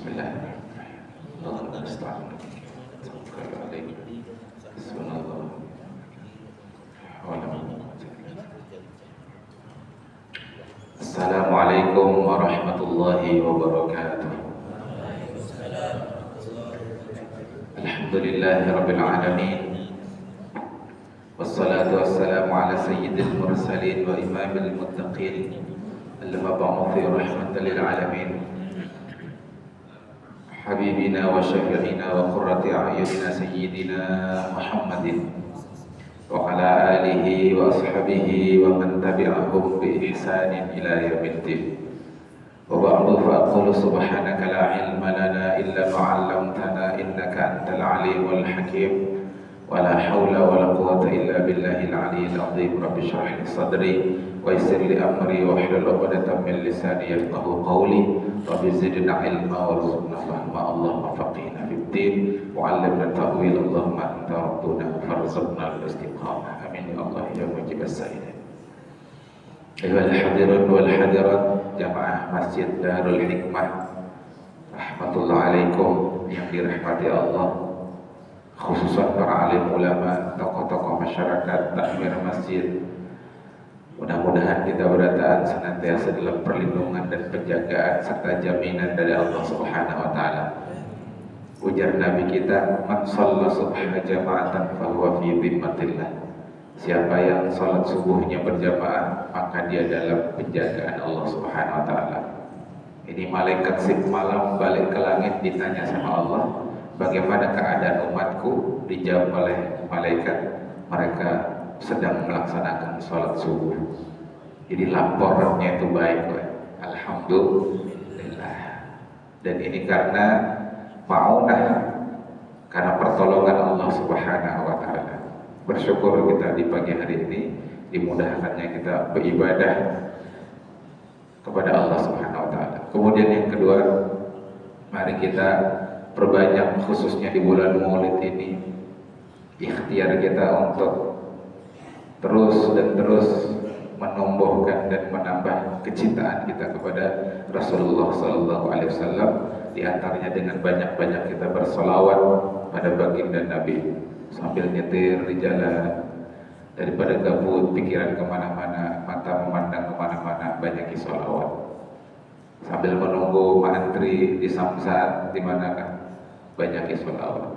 Bismillahirrahmanirrahim. Allahumma nasta'in. Tawakkal 'alaik. Subhanallah. Assalamualaikum warahmatullahi wabarakatuh. Alhamdulillahi rabbil alamin. Wassalatu wassalamu ala sayyidil mursalin wa imamil muttaqin al-mab'uthi rahmatan lil alamin. Habibina wa syafi'ina wa qurrati a'yunina sayyidina Muhammadin wa ala alihi wa ashabihi wa man tabi'ahum bi ihsanin ila yaumiddin. Wa ba'du fa aqulu subhanaka la ilma lana illa ma 'allamtana innaka antal alimul hakim. Wa la hawla wa la quwwata illa billahil aliyyil azim. Rabbi shrah li sadri wa yassir li amri wa hlul 'uqdatam min lisani yafqahu qawli. Rabbi zidna ilma warzuqna fahma. Allahumma faqihna fid din wa 'allimna ta'wil. Allahumma anta rabbuna farzuqna al-istiqamah. Amin ya Allah ya mujib as-sa'ilin. Ayyuhal hadirun wal hadirat jamaah Masjid Darul Hikmah, rahmatullah alaikum yang dirahmati Allah, khususan para alim ulama, tokoh-tokoh masyarakat, takmir masjid. Mudah-mudahan kita berada senantiasa dalam perlindungan dan penjagaan serta jaminan dari Allah Subhanahu wa taala. Ujar Nabi kita, "Man shalla subha jama'atan fa huwa fi dhimmatillah." Siapa yang salat subuhnya berjamaah, maka dia dalam penjagaan Allah Subhanahu wa taala. Ini malaikat sip malam balik ke langit ditanya sama Allah, bagaimana keadaan umatku? Dijawab oleh malaikat, mereka sedang melaksanakan sholat subuh. Jadi laporannya itu baik, alhamdulillah. Dan ini karena ma'unah, karena pertolongan Allah Subhanahu wa taala. Bersyukur kita di pagi hari ini dimudahkannya kita beribadah kepada Allah Subhanahu wa taala. Kemudian yang kedua, mari kita perbanyak khususnya di bulan Maulid ini ikhtiar kita untuk terus menumbuhkan dan menambah kecintaan kita kepada Rasulullah Sallallahu Alaihi Wasallam. Di antaranya dengan banyak-banyak kita bersolawat pada baginda Nabi sambil nyetir di jalan, daripada gabut pikiran kemana-mana, mata memandang kemana-mana, banyak solawat sambil menunggu mantri di samsat di mana kan, banyak solawat.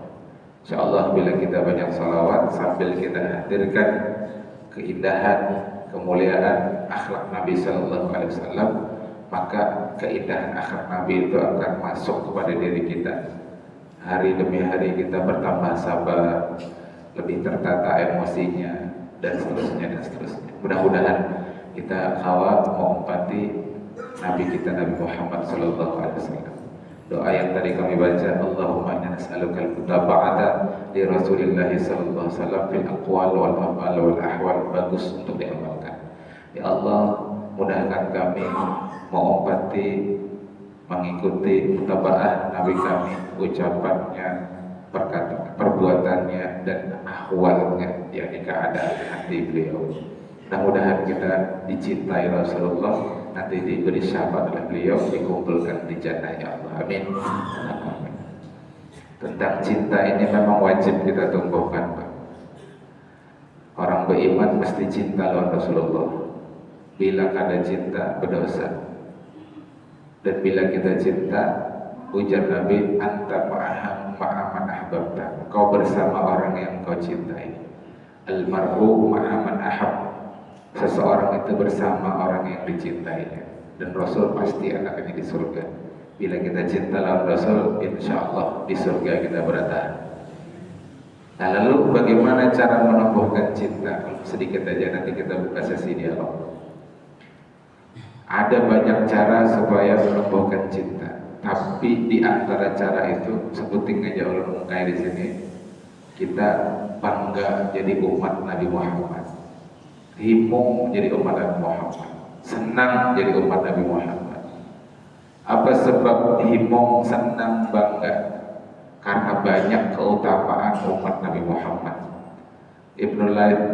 InsyaAllah bila kita banyak salawat sambil kita hadirkan keindahan, kemuliaan akhlak Nabi Sallallahu Alaihi Wasallam, maka keindahan akhlak Nabi itu akan masuk kepada diri kita. Hari demi hari kita bertambah sabar, lebih tertata emosinya, dan seterusnya. Mudah-mudahan kita kawal mengumpati Nabi kita, Nabi Muhammad Sallallahu Alaihi Wasallam. Doa yang tadi kami baca, Allahumma inna nas'aluka al-mutaba'ata li Rasulillah sallallahu alaihi wasallam fil aqwal wal af'al wal ahwal, bagus untuk diamalkan. Ya Allah, mudahkan kami mengumpati, mengikuti mutaba'ah Nabi kami, ucapannya, perbuatannya, dan ahwalnya, yakni keadaan hati beliau. Mudah-mudahan kita dicintai Rasulullah, nanti diberi syafaat oleh beliau, dikumpulkan di jannahnya Allah. Amin. Tentang cinta ini memang wajib kita tumbuhkan, Pak. Orang beriman mesti cinta lawan Rasulullah. Bila kada cinta berdosa. Dan bila kita cinta, ujar Nabi, anta ma'aman ahbabta. Kau bersama orang yang kau cintai. Almar'u ma'aman ahab. Seseorang itu bersama orang yang dicintainya. Dan Rasul pasti akan di surga. Bila kita cinta lawan Rasul, insya Allah di surga kita berada. Nah, lalu bagaimana cara menumbuhkan cinta? Sedikit aja, nanti kita buka sesi dialog. Ada banyak cara supaya menumbuhkan cinta, tapi di antara cara itu, sebutin aja ulun mungkai di sini, kita bangga jadi umat Nabi Muhammad, himung jadi umat Nabi Muhammad, senang jadi umat Nabi Muhammad. Apa sebab himung, senang, bangga? Karena banyak keutamaan umat Nabi Muhammad.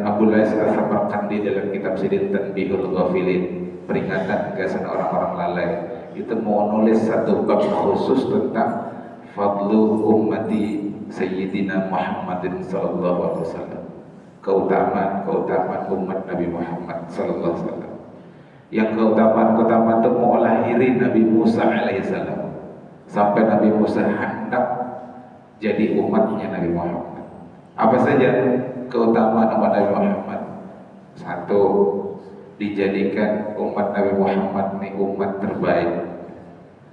Abu Lais Al-Samarqandi dalam kitab Sidin Tanbihul Ghafilin, peringatan kesan orang-orang lalai, itu mau nulis satu bab khusus tentang fadlu ummati Sayyidina Muhammadin sallallahu alaihi wasallam, keutamaan umat Nabi Muhammad sallallahu alaihi wasallam. Yang keutamaan itu mau lahirin Nabi Musa alaihissalam sampai Nabi Musa hendak jadi umatnya Nabi Muhammad. Apa saja keutamaan umat Nabi Muhammad? Satu, dijadikan umat Nabi Muhammad ini umat terbaik,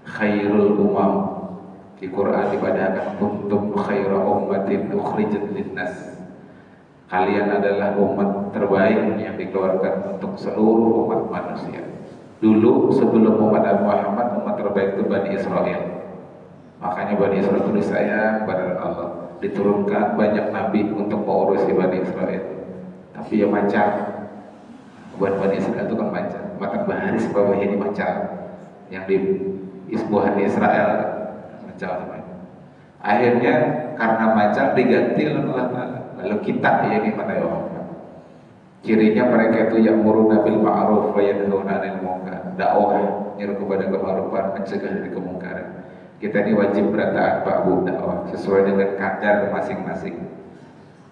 khairul umam. Di Quran dipadakan kuntum khaira ummatin ukhrijat linnas. Kalian adalah umat terbaik yang dikeluarkan untuk seluruh umat manusia. Dulu sebelum umat Nabi Muhammad, umat terbaik itu Bani Israel. Makanya Bani Israel itu disayang pada Allah. Diturunkan banyak nabi untuk mengurusi Bani Israel. Tapi ya macam buat Bani Israel itu kan macam makan baharis bawah ini macam yang di isbuhan Israel macam semuanya. Akhirnya karena macam diganti oleh Allah Ta'ala. Lalu kita ini mana ya? Cirinya mereka itu yang ya'muruna bil ma'ruf wa yanhauna 'anil munkar. Dakwah nyeru kepada kema'rufan, mencegah dari kemungkaran. Kita ini wajib berataan Pak Bu dakwah sesuai dengan kadar masing-masing.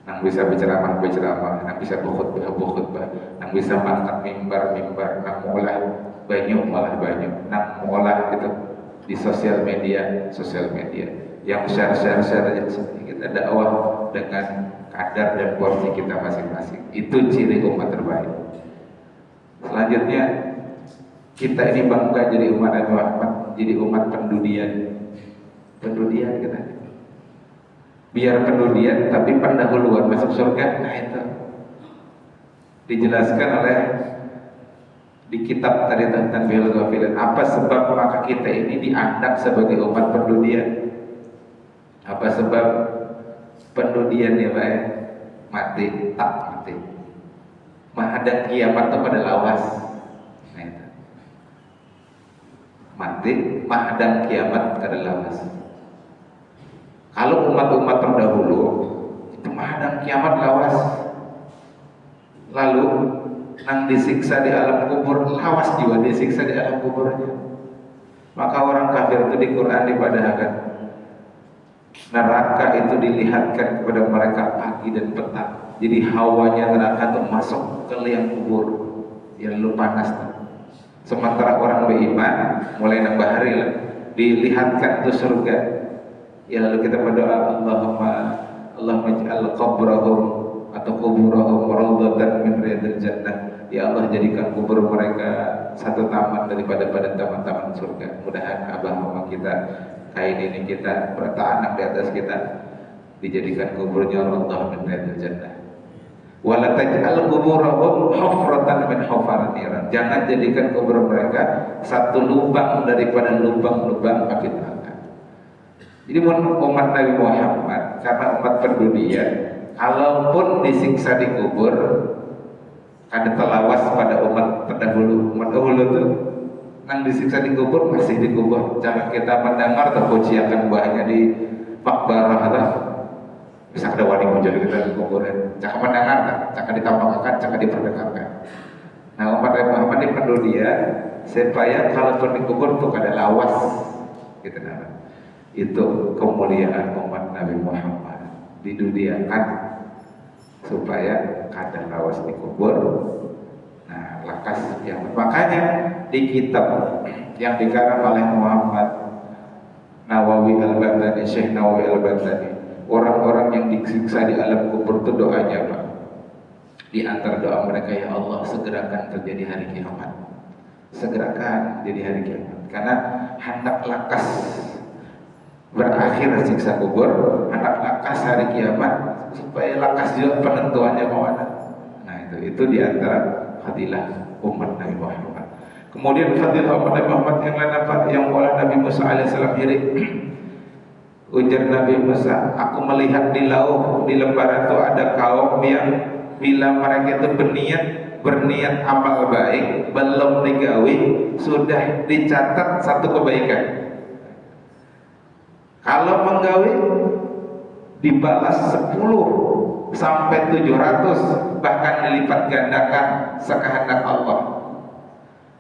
Nang bisa berceramah, nang bisa berkhutbah, nang bisa mangkat mimbar, nang mengolah banyu, nang mengolah itu di sosial media. Yang share aja kita dakwah dengan kadar dan porsi kita masing-masing. Itu ciri umat terbaik. Selanjutnya kita ini bangga jadi umat Nabi Muhammad, jadi umat pendudian kita. Biar pendudian tapi pendahuluan masuk surga. Nah itu dijelaskan oleh di kitab tadi tentang Tanbihul Ghafilin. Apa sebab maka kita ini dianggap sebagai umat pendudian? Apa sebab pendudian ya Pak? Mati. Menghadap kiamat itu pada lawas. Nah itu. Mati, menghadap kiamat pada lawas. Kalau umat-umat terdahulu itu menghadap kiamat lawas. Lalu nang disiksa di alam kubur, lawas juga disiksa di alam kuburnya. Maka orang kafir itu di Quran dipadahkan neraka itu dilihatkan kepada mereka pagi dan petang. Jadi hawanya neraka itu masuk ke liang kubur, yang lalu panas. Sementara orang beriman mulai nambah hari lah, dilihatkan itu surga. Ya lalu kita berdoa Allahumma ij'al qabrahum atau kuburahum rawdatan min riyadil jannah. Ya Allah, jadikan kubur mereka satu taman daripada taman-taman surga. Mudahan abah mama kita, kain ini kita, anak di atas kita dijadikan kuburnya rawdah min riyadil jannah. Wala taj'al kuburahum hufratan min hufaran niran. Jangan jadikan kubur mereka satu lubang daripada lubang-lubang api neraka. Jadi umat Nabi Muhammad karena umat pendunia, kalaupun disiksa di kubur, ada telawas pada umat terdahulu. Umat dahulu itu yang disiksa di kubur masih di kubur. Jangan kita mendengar terpujian buahnya di makbarah lah. Bisa ada wali muncul kita di kubur. Jangan mendengar, jangan ditampakkan, jangan diperdengarkan. Nah umat Nabi Muhammad ini pendunia supaya kalaupun di kubur itu ada lawas, gitu nah. Itu kemuliaan umat Nabi Muhammad didudiakan supaya kadang lawas dikubur. Nah lakas yang makanya di kitab yang dikarang oleh Muhammad Nawawi Al-Baghdadi, Syekh Nawawi Al-Baghdadi, orang-orang yang disiksa di alam kubur itu doanya Pak. Di antara doa mereka, ya Allah segerakan terjadi hari kiamat, segerakan jadi hari kiamat, karena hendak lakas berakhir siksa kubur, anak lakas hari kiamat, supaya lakas juga penentuannya kemana. Nah itu diantara fadilah umat Nabi Muhammad. Kemudian fadilah umat Nabi Muhammad yang lain apa? Yang oleh Nabi Musa alaihissalam iri. Ujar Nabi Musa, aku melihat di laut, di lembaran itu ada kaum yang bila mereka itu berniat amal baik, belum digawi, sudah dicatat satu kebaikan. Kalau menggawi dibalas 10 sampai 700, bahkan dilipat gandakan sekehendak Allah.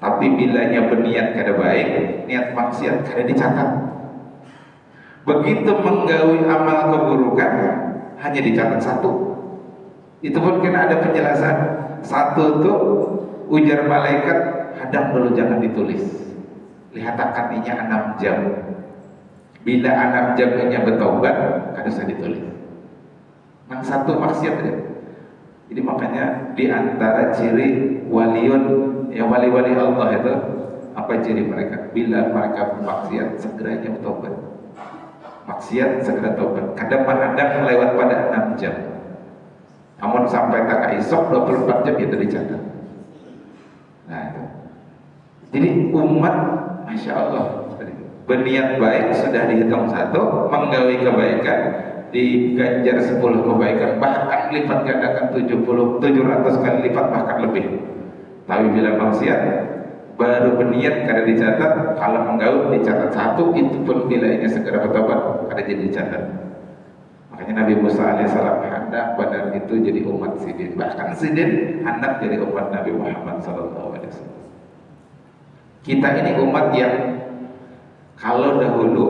Tapi bilanya berniat kada baik, niat maksiat kada dicatat. Begitu menggawi amal keburukan hanya dicatat satu. Itu pun kena ada penjelasan. Satu tuh ujar malaikat, hadang dulu jangan ditulis. Lihat akadinya 6 jam. Bila 6 jamnya bertobat, kada usah ditulis. Yang satu maksiat ya. Jadi makanya di antara ciri waliun, ya wali-wali Allah itu apa ciri mereka? Bila mereka bermaksiat segeranya bertobat. Maksiat segera tobat. Kadang-kadang lewat pada 6 jam. Namun sampai tak isok 24 jam itu dicatat. Nah itu. Jadi umat, masya Allah, berniat baik sudah dihitung satu, menggawi kebaikan diganjar 10 kebaikan, bahkan lipat gandakan 700 kali lipat bahkan lebih. Tapi bila maksiat baru berniat kada dicatat, kalau menggaul dicatat satu, itu pun bilanya segera bertobat kada jadi dicatat. Makanya Nabi Musa alaihissalam hendak benar itu jadi umat sidin, bahkan sidin hendak jadi umat Nabi Muhammad sallallahu alaihi wasallam. Kita ini umat yang kalau dahulu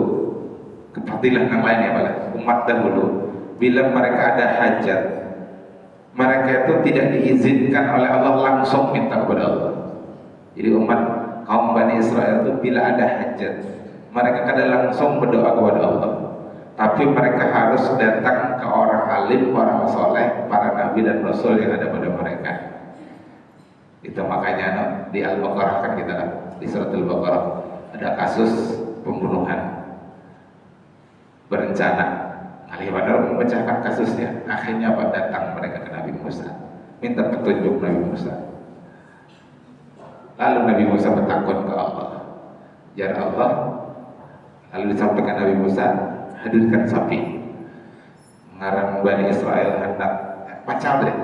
kefadilan yang lain ya Pak, umat dahulu bila mereka ada hajat, mereka itu tidak diizinkan oleh Allah langsung minta kepada Allah. Jadi umat kaum Bani Israel itu bila ada hajat, mereka kadang langsung berdoa kepada Allah, tapi mereka harus datang ke orang alim, orang soleh, para nabi dan rasul yang ada pada mereka. Itu makanya di Al-Baqarah kan kita di surat Al-Baqarah ada kasus pembunuhan berencana. Ali Badar memecahkan kasusnya. Akhirnya apa? Datang mereka ke Nabi Musa, minta petunjuk Nabi Musa. Lalu Nabi Musa bertakun ke Allah, ya Allah. Lalu disampaikan Nabi Musa, hadirkan sapi. Ngarang Bani Israel hendak macam deh.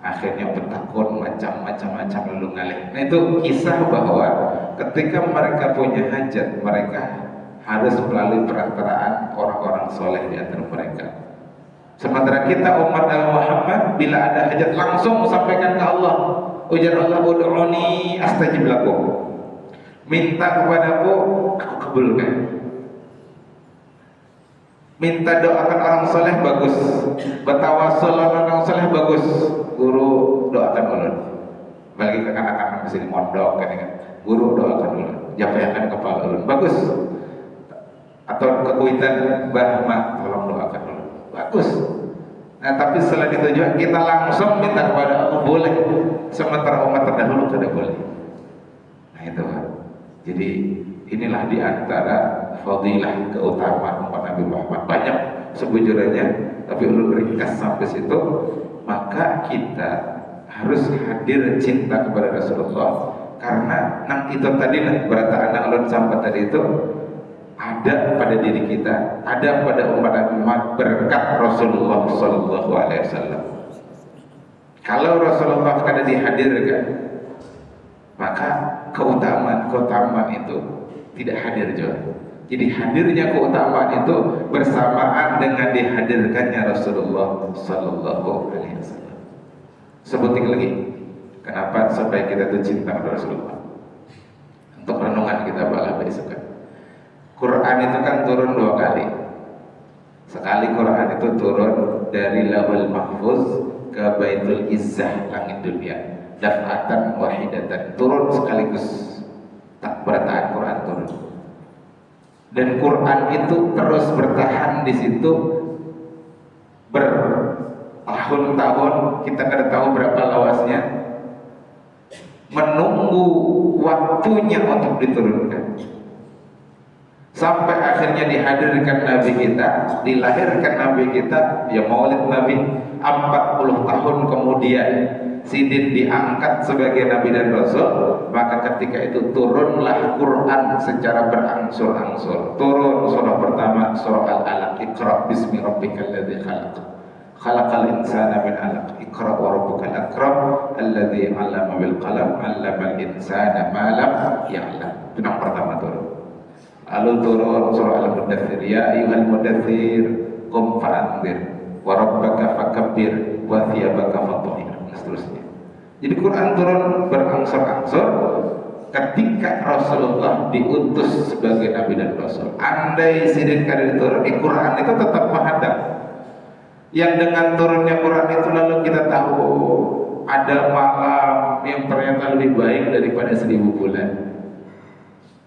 Akhirnya bertakun macam-macam lalu ngalih. Nah itu kisah bahwa ketika mereka punya hajat, mereka harus melalui perantaraan orang-orang soleh di antara mereka. Sementara kita umat Nabi Muhammad bila ada hajat langsung sampaikan ke Allah. Ujar Allah, ud'uni astajib lakum. Minta kepadaku, aku kabulkan. Minta doakan orang soleh bagus, bertawasul orang soleh bagus, guru doakan ulun. Bagi ke anak-anak di sini mondok kan, guru doakan ulun, japayakan kepala ulun, bagus. Atau kekuitan bahma, tolong doakan ulun, bagus. Nah tapi selain itu juga kita langsung minta kepada Allah boleh, sementara umat terdahulu tidak boleh. Nah itu kan. Jadi inilah di antara fadilah keutamaan umat Nabi Muhammad, banyak sebujurnya, tapi ulun ringkas sampai situ. Maka kita harus hadir cinta kepada Rasulullah, karena nang itu tadi lah berata anak ulun sampai tadi itu ada pada diri kita, ada pada umat Nabi Muhammad berkat Rasulullah sallallahu alaihi wasallam. Kalau Rasulullah kada dihadirkan, maka keutamaan itu tidak hadir juga. Jadi hadirnya keutamaan itu bersamaan dengan dihadirkannya Rasulullah sallallahu alaihi wasallam. Sebutin lagi, kenapa supaya kita itu cinta kepada Rasulullah. Untuk renungan kita bala besok. Quran itu kan turun 2 kali. Sekali Quran itu turun dari Lauhul Mahfuz ke Baitul Izzah langit dunia, daf'atan wahidatan, turun sekaligus, tak bertahan Quran turun. Dan Quran itu terus bertahan di situ bertahun-tahun, kita kada tahu berapa lawasnya, menunggu waktunya untuk diturunkan. Sampai akhirnya dihadirkan Nabi kita, dilahirkan Nabi kita, ya maulid Nabi, 40 tahun kemudian Sidin diangkat sebagai Nabi dan Rasul. Maka ketika itu turunlah Quran secara berangsur-angsur. Turun surah pertama, surah Al-Alaq, Iqra bismi rabbikal ladzi khalaq, khalaqal insana min 'alaq, Iqra wa rabbukal akram alladzi 'allama bil qalam 'allamal insana ma lam ya'lam. Itu yang pertama turun. Lalu turun surah Al-Mudaththir, ya ayyuhal mudaththir qum fa'anzir wa rabbaka fakabbir wa thiyabaka fatahhir, dan seterusnya. Jadi Quran turun berangsur-angsur ketika Rasulullah diutus sebagai Nabi dan Rasul. Andai sidin kada diturun, Quran itu tetap menghadap. Yang dengan turunnya Quran itu lalu kita tahu ada malam yang ternyata lebih baik daripada 1000 bulan.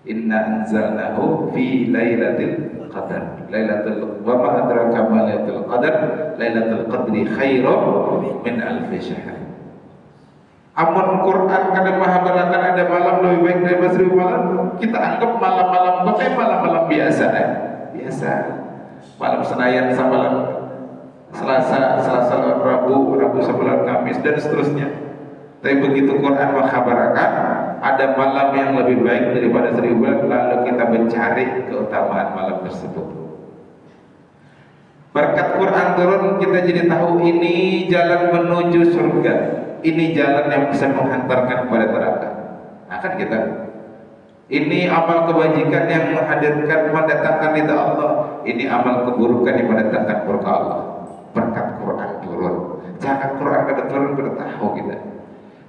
Inna anzalnahu fi lailatul qadar. Lailatul wa ma adraka ma lailatul qadar. Lailatul qadri khairum min alfi syahr. Amun Quran kadang mahabarakan ada malam lebih baik daripada 1000 malam, kita anggap malam-malam pakai malam-malam biasa kan? Biasa. Malam Senayan sama malam Selasa, Rabu sama malam Kamis dan seterusnya. Tapi begitu Quran mengkhabarkan ada malam yang lebih baik daripada 1000 bulan, lalu kita mencari keutamaan malam tersebut. Berkat Quran turun kita jadi tahu ini jalan menuju surga, ini jalan yang bisa menghantarkan kepada neraka. Nah kan kita ini amal kebajikan yang menghadirkan mendatangkan ridha Allah, ini amal keburukan yang mendatangkan murka Allah. Berkat Quran turun, jangan Quran kada turun kita tahu kita.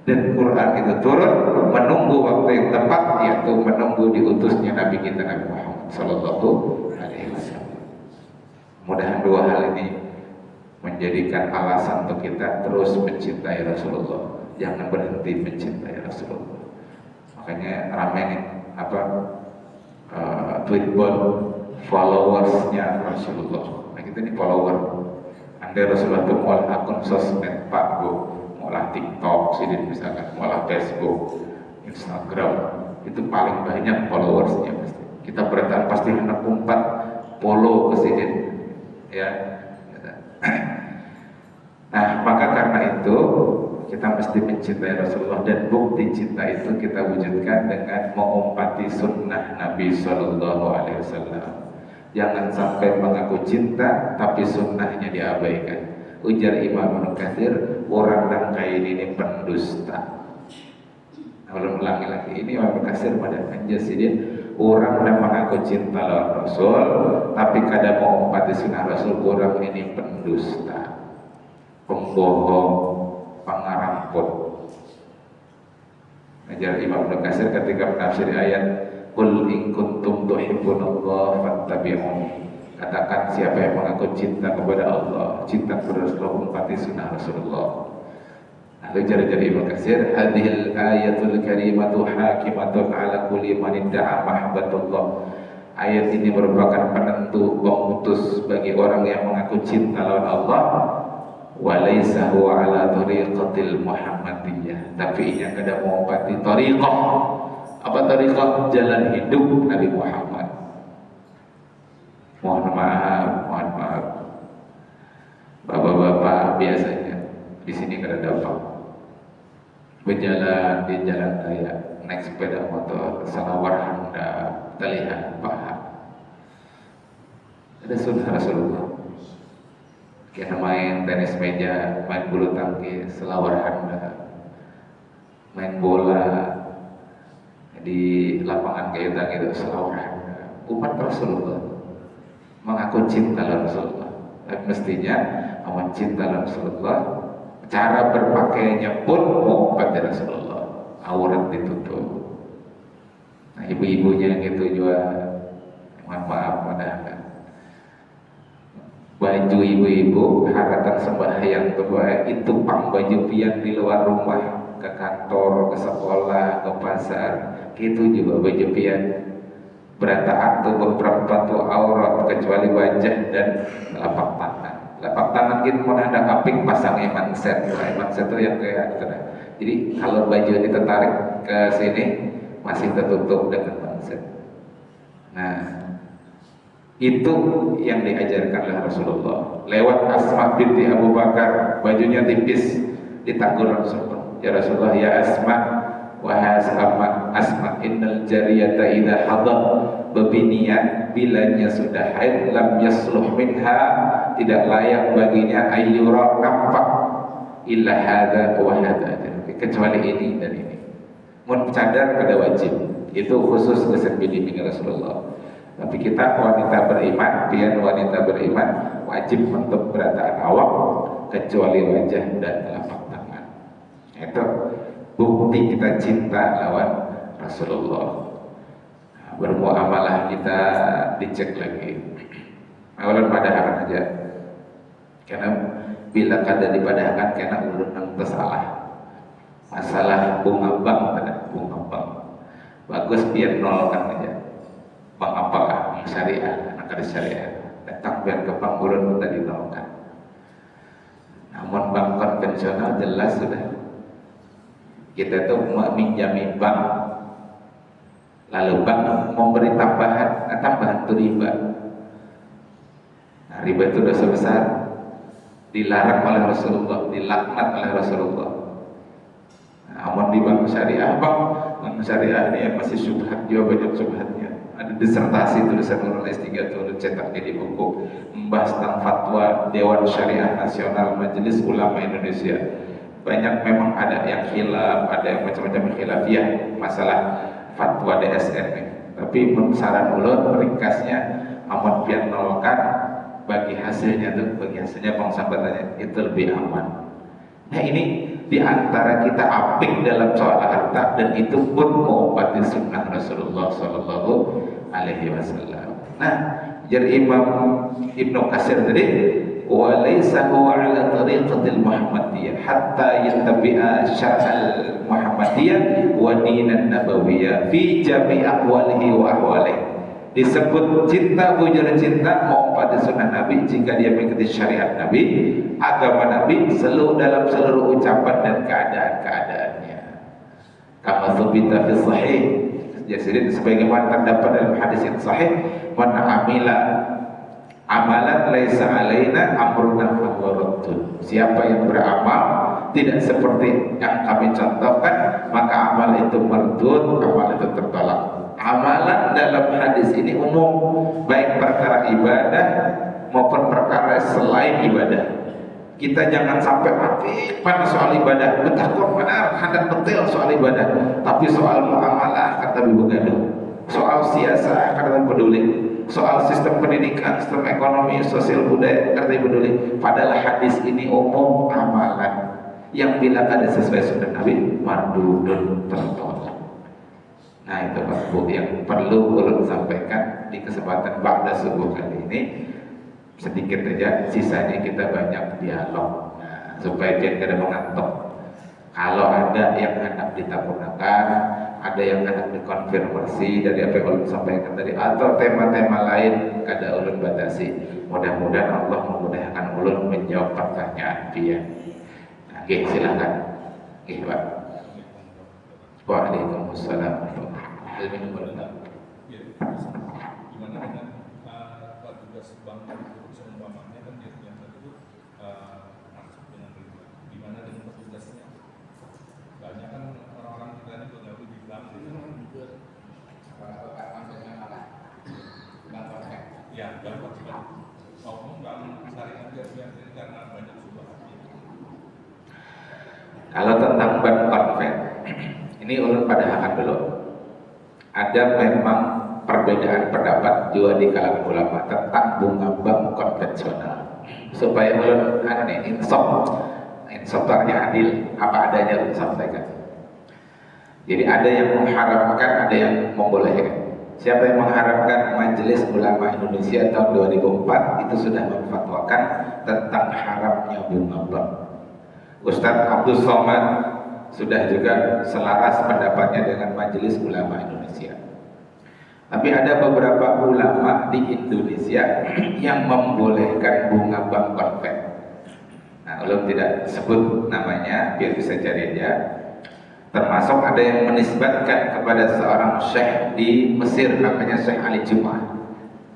Dan Quran itu turun menunggu waktu yang tepat, yaitu menunggu diutusnya Nabi kita Nabi Muhammad Sallallahu Alaihi Wasallam. Mudah-mudahan dua hal ini menjadikan alasan untuk kita terus mencintai Rasulullah, jangan berhenti mencintai Rasulullah. Makanya ramai nih tweetbot followersnya Rasulullah. Nah kita ini follower. Anda Rasulullah itu mual akun sosmed Pak Bu, mualah TikTok, sidin misalkan, mualah Facebook, Instagram, itu paling banyak followersnya pasti. Kita berataan pasti hendak 4 follow ke sidin, ya. Nah maka karena itu kita mesti mencintai Rasulullah, dan bukti cinta itu kita wujudkan dengan mengumpati sunnah Nabi Sallallahu Alaihi Wasallam. Jangan sampai mengaku cinta tapi sunnahnya diabaikan. Ujar Imam Ibnu Katsir, orang nangkai ini pendusta. Kalau ulangi lagi, ini Imam Ibnu Katsir pada anjasidin, orang yang mengaku cinta lawan Rasul tapi kadang mengumpati sunnah Rasul, orang ini pendusta, pembohong, pengaramput. Ajar Imam Ibnu Katsir ketika menafsir ayat Qul in kuntum tuhibbunallaha fattabi'uni. Katakan siapa yang mengaku cinta kepada Allah, cinta kepada Rasulullah, umpati sunnah Rasulullah. Lalu jari-jari Ibnu Katsir, hadhil ayatul karimatu hakimatun ala kulli man idda'a mahabbatullah. Ayat ini merupakan penentu pemutus bagi orang yang mengaku cinta lawan Allah. Walaysa huwa ala tariqatil Muhammadiyah, tapi ia kada mengumpati tariqah. Apa tariqah? Jalan hidup Nabi Muhammad. Mohon maaf bapak-bapak biasanya di sini kada dapat berjalan di jalan raya, naik sepeda motor, salawar handap, terlihat paham. Ada sunnah Rasulullah. Kita main tenis meja, main bulu tangkis, selawar handap, main bola di lapangan kayu itu selawar handap. Umat Rasulullah mengaku cinta Rasulullah. Dan mestinya amat cinta Rasulullah, cara berpakaiannya pun mengumpati Rasulullah, aurat ditutup. Nah ibu-ibunya gitu juga, mohon maaf padahal baju ibu-ibu haratan sembahyang kedua itu pang baju pian di luar rumah, ke kantor, ke sekolah, ke pasar, gitu juga baju pian. Berantakan tuh beberapa tuh aurat kecuali wajah dan telapak tangan. Telapak tangan gitu mau ada kaping pasang iman set tuh yang kayak gitu. Jadi kalau baju ini tertarik ke sini masih tertutup dengan manset. Nah itu yang diajarkan oleh Rasulullah lewat Asma binti Abu Bakar, bajunya tipis ditanggur Rasulullah. Ya Rasulullah, ya Asma, wahai Asma, innal jariyata idha hadar bebinian, bilanya sudah haid, lam yasluh minha, tidak layak baginya ayyura, nampak illa hadha wa hadha, kecuali ini dan ini. Mun cadar pada wajib, itu khusus kesan bimbingan Rasulullah. Tapi kita wanita beriman, pian wanita beriman wajib untuk berataan awak kecuali wajah dan telapak tangan. Itu bukti kita cinta lawan Rasulullah. Bermuamalah kita dicek lagi. Awalan padahal aja. Karena bila kada dipadahkan kena ulun nang tersalah. Masalah bunga bank bunga bank. Bagus biar nolkan aja. Bank apalah syariah, anak ada syariah. Datang biar ke bank ulun tadi nolkan. Namun bank konvensional jelas sudah. Kita tuh meminjami bank, lalu bank memberi tambahan itu riba. Nah, riba itu dosa besar, dilarang oleh Rasulullah, dilaknat oleh Rasulullah. Namun di bank syariah, bank syariah ini yang masih syubhat, juga banyak syubhatnya. Ada disertasi tulisan ulun S3 tuh cetak jadi buku membahas tentang fatwa Dewan Syariah Nasional Majelis Ulama Indonesia. Banyak memang ada yang khilaf, ada yang macam-macam khilafiyah masalah fatwa DSN ini. Tapi saran ulun ringkasnya aman pian nolkan bagi hasilnya bang sahabatnya itu lebih aman. Nah ini diantara kita apik dalam soal harta dan itu pun mengobati sunnah Rasulullah Sallallahu Alaihi Wasallam. Nah, jadi Imam Ibnu Katsir tadi walaysa huwa ala tariqatil Muhammadiyah hatta yattabi'a syar'al Muhammadiyah wa dinan nabawiyyah fi jami' aqwalihi wa ahwalihi. Disebut cinta, bujur cinta menghormati sunnah Nabi jika dia mengikuti syariat Nabi, agama Nabi dalam seluruh ucapan dan keadaan-keadaannya. Kama tsubita fi sahih, jadi sebagaimana terdapat dalam hadis yang sahih, man amila amalan laisa alaina amruna fahuwa raddun. Siapa yang beramal tidak seperti yang kami contohkan, maka amal itu mardud, amal itu tertolak. Amalan dalam hadis ini umum, baik perkara ibadah maupun perkara selain ibadah. Kita jangan sampai mati pada soal ibadah. Betah benar, hendak betul soal ibadah. Tapi soal muamalah kata begaduh. Soal siasa kata peduli. Soal sistem pendidikan, sistem ekonomi, sosial budaya kata peduli. Padahal hadis ini umum amalan yang bila ada sesuai sunnah Nabi mardudun tertolak. Nah itu Pak Bu yang perlu ulun sampaikan di kesempatan ba'da subuh kali ini. Sedikit saja, sisanya kita banyak dialog. Nah, supaya jangan kada mengantuk. Kalau ada yang hendak ditampurkan, ada yang hendak dikonfirmasi dari apa yang ulun sampaikan tadi, atau tema-tema lain kada ulun batasi. Mudah-mudahan Allah memudahkan ulun menjawab pertanyaan dia. Nah, oke, silakan. Oke, Pak. Waalaikumsalam. Gimana dengan tugas bank seumpamanya kan dia yang itu masuk dengan riba. Gimana dengan petugasnya? Banyak kan orang-orang kita ini bergaul di bank itu kan juga ya bank konvensional maupun bank syariah biasanya karena banyak subhat. Kalau tentang bank konven, ini ulun padahakan dulu. Ada memang perbedaan pendapat juga di kalangan ulama tentang bunga bank konvensional. Supaya ulun insofnya adil, apa adanya ulun sampaikan. Jadi ada yang mengharamkan, ada yang membolehkan. Siapa yang mengharamkan? Majelis Ulama Indonesia tahun 2004 itu sudah memfatwakan tentang haramnya bunga bank. Ustadz Abdul Somad sudah juga selaras pendapatnya dengan Majelis Ulama Indonesia. Tapi ada beberapa ulama di Indonesia yang membolehkan bunga bank konven. Nah, ulun tidak sebut namanya, biar bisa cari aja. Termasuk ada yang menisbatkan kepada seorang syekh di Mesir, namanya Syekh Ali Jum'ah.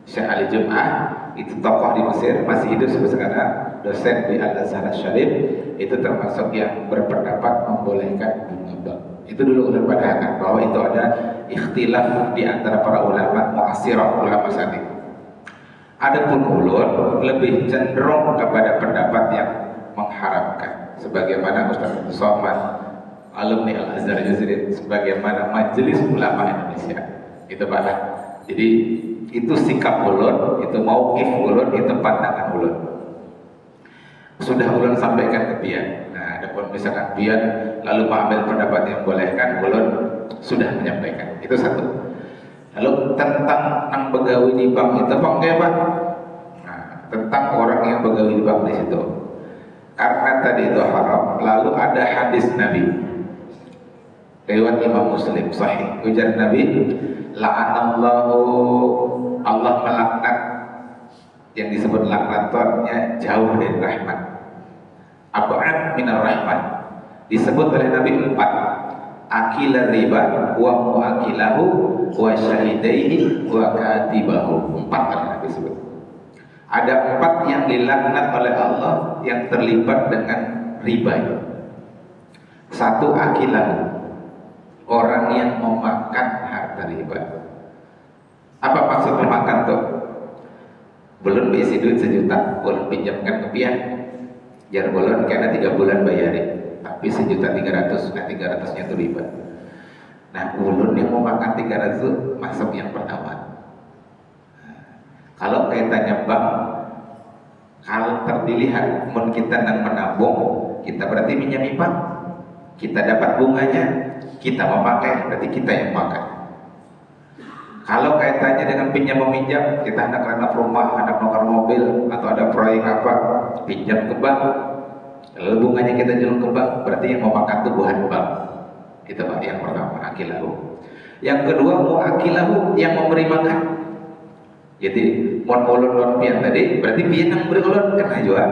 Syekh Ali Jum'ah itu tokoh di Mesir, masih hidup sampai sekarang, dosen di Al-Azhar Syarif. Itu termasuk yang berpendapat membolehkan bunga bank. Itu dulu ulun padahakan bahwa itu ada ikhtilaf di antara para ulama mu'asirah, ulama saat itu. Adapun ulun lebih cenderung kepada pendapat yang mengharapkan, sebagaimana Ustaz Somad, alumni Al-Azhar Syarif, sebagaimana Majelis Ulama Indonesia. Itu Pak. Jadi itu sikap ulun, itu mauqif ulun, itu pandangan ulun. Sudah ulun sampaikan ke dia. Nah, adapun misalkan pian lalu mengambil pendapat yang bolehkan, ulun sudah menyampaikan. Itu satu. Lalu tentang nang begawi di bank itu bang kayak Pak? Nah, tentang orang yang begawi di bank di situ. Karena tadi itu haram, lalu ada hadis Nabi riwayat Imam Muslim sahih, ujar Nabi, la'anallahu, Allah melaknat, yang disebut laknat itu artinya jauh dari rahmat, ab'ad minar rahmat, disebut oleh Nabi 4, akil riba wa muakilahu wa syahidaihi wa katibahu, 4 kali Nabi sebut. Ada 4 yang dilaknat oleh Allah yang terlibat dengan riba. 1, akilahu, orang yang memakan harta riba. Apa maksud memakan tuh? Belum isi duit 1 juta, belum pinjamkan ke pian, jar belum karena 3 bulan bayarin, tapi 1.300.000, nah 300-nya itu riba. Nah ulun yang mau makan 300 masuk yang pertama. Kalau kaitannya bank, kalau terdilihat mun kita nang menabung, kita berarti minjami bank, kita dapat bunganya, kita memakai, berarti kita yang makan. Kalau kaitannya dengan pinjam meminjam, kita hendak renov rumah, hendak nukar mobil, atau ada proyek apa, pinjam ke bank, lalu bunganya kita jual ke bank, berarti yang memakan tubuhan bank. Itu Pak yang pertama, akilahu. Yang kedua, muakilahu, yang memberi makan. Jadi mon ulun pian tadi, berarti pian yang beri ulun kena jual.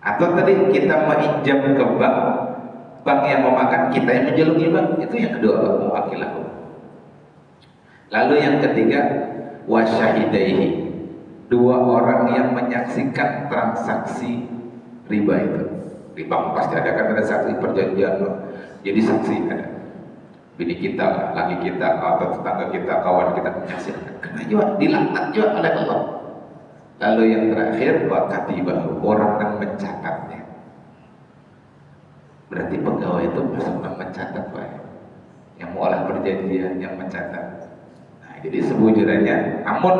Atau tadi kita meminjam ke bank, bank yang memakan, kita yang menjelungi bank, itu yang kedua, muakilahu. Lalu yang ketiga, wasyahidaihi, 2 orang yang menyaksikan transaksi riba itu. Di bank pasti ada kan, ada saksi perjanjian, jadi saksi ada. Bini kita, laki kita, atau tetangga kita, kawan kita menyaksikan, kena juga, dilaknat juga oleh Allah. Lalu yang terakhir, wa katibahu, orang yang mencatatnya. Berarti pegawai itu masuk yang mencatat Pak, yang mengolah perjanjian, yang mencatat. Nah, jadi sebujurnya, namun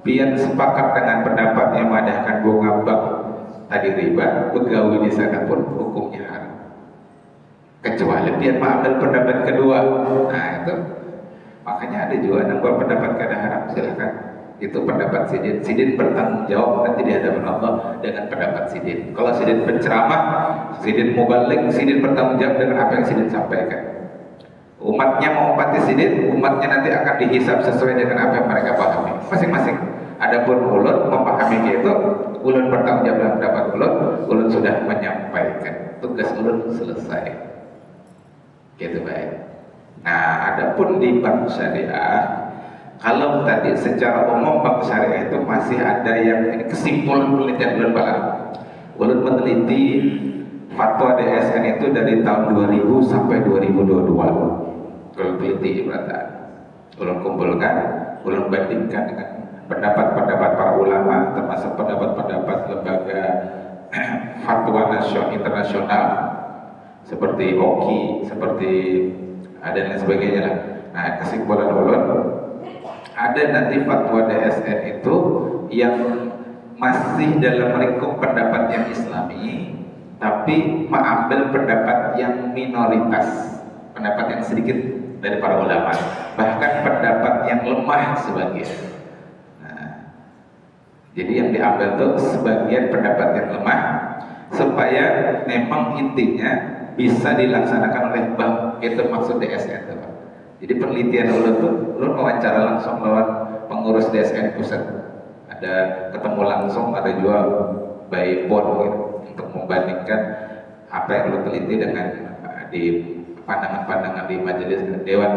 pian sepakat dengan pendapat yang mengadakan bunga bank tadi riba, pegawai di sana pun hukumnya haram. Kecuali pian mengambil pendapat kedua. Nah itu makanya ada juga yang buat pendapat kada haram, silahkan. Itu pendapat sidin. Sidin bertanggung jawab nanti di hadapan Allah dengan pendapat sidin. Kalau sidin berceramah, sidin mubalik, sidin bertanggung jawab dengan apa yang sidin sampaikan. Umatnya mau umpati sidin, umatnya nanti akan dihisab sesuai dengan apa yang mereka pahami masing-masing. Adapun ulun memahami itu, ulun bertanggung jawab dengan pendapat ulun sudah menyampaikan, tugas ulun selesai. Gitu baik. Nah, adapun di bank syariah, kalau tadi secara umum bank syariah itu masih ada yang ini kesimpulan penelitian ulun Pak. Ulun meneliti fatwa DSN itu dari tahun 2000 sampai 2022. Ulun teliti ibaratnya. Ulun kumpulkan, ulun bandingkan dengan pendapat-pendapat para ulama, termasuk pendapat-pendapat lembaga fatwa nasional internasional seperti OKI, seperti dan lain sebagainya lah. Nah, kesimpulan ulun, ada nanti fatwa DSN itu yang masih dalam lingkup pendapat yang Islami, tapi mengambil pendapat yang minoritas, pendapat yang sedikit dari para ulama, bahkan pendapat yang lemah sebagian. Nah, jadi yang diambil itu sebagian pendapat yang lemah, supaya memang intinya bisa dilaksanakan oleh bank, itu maksud DSN itu Pak. Jadi penelitian ulun tuh, ulun wawancara langsung lawan pengurus DSN pusat, ada ketemu langsung, ada juga by phone gitu, untuk membandingkan apa yang ulun teliti dengan di pandangan-pandangan di majelis Dewan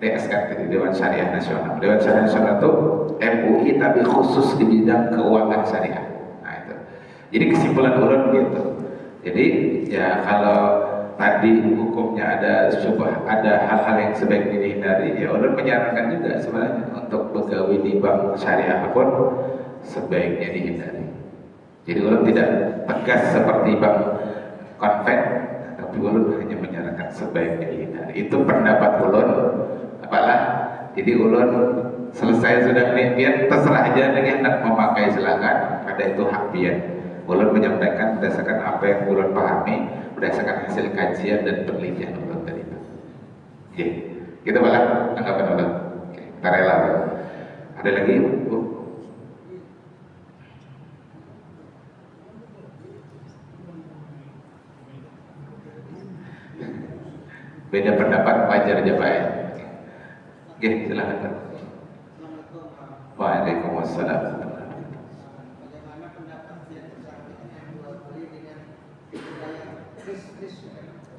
DSN, jadi Dewan Syariah Nasional. Dewan Syariah Nasional itu MUI tapi khusus di bidang keuangan syariah. Nah itu. Jadi kesimpulan ulun gitu. Jadi ya kalau tadi hukumnya ada syubhat, ada hal-hal yang sebaiknya dihindari, ya ulun menyarankan juga sebenarnya untuk pegawai di bank syariah pun sebaiknya dihindari. Jadi ulun tidak tegas seperti bank konven, tapi ulun hanya menyarankan sebaiknya dihindari. Itu pendapat ulun. Apalah, jadi ulun selesai sudah nih, pian terserah aja dengan hendak memakai silakan, ada itu hak pian. Ulun menyampaikan berdasarkan apa yang ulun pahami, berdasarkan hasil kajian dan penelitian ulun tadi itu. Oke, kita malah tanggapan ulun. Oke, kita rela. Ada lagi, Bu? Beda pendapat wajar aja Pak ya. Oke, silakan Pak. Waalaikumsalam. Bagaimana pendapat yang bersangkutan yang jual beli dengan budaya kris-kris?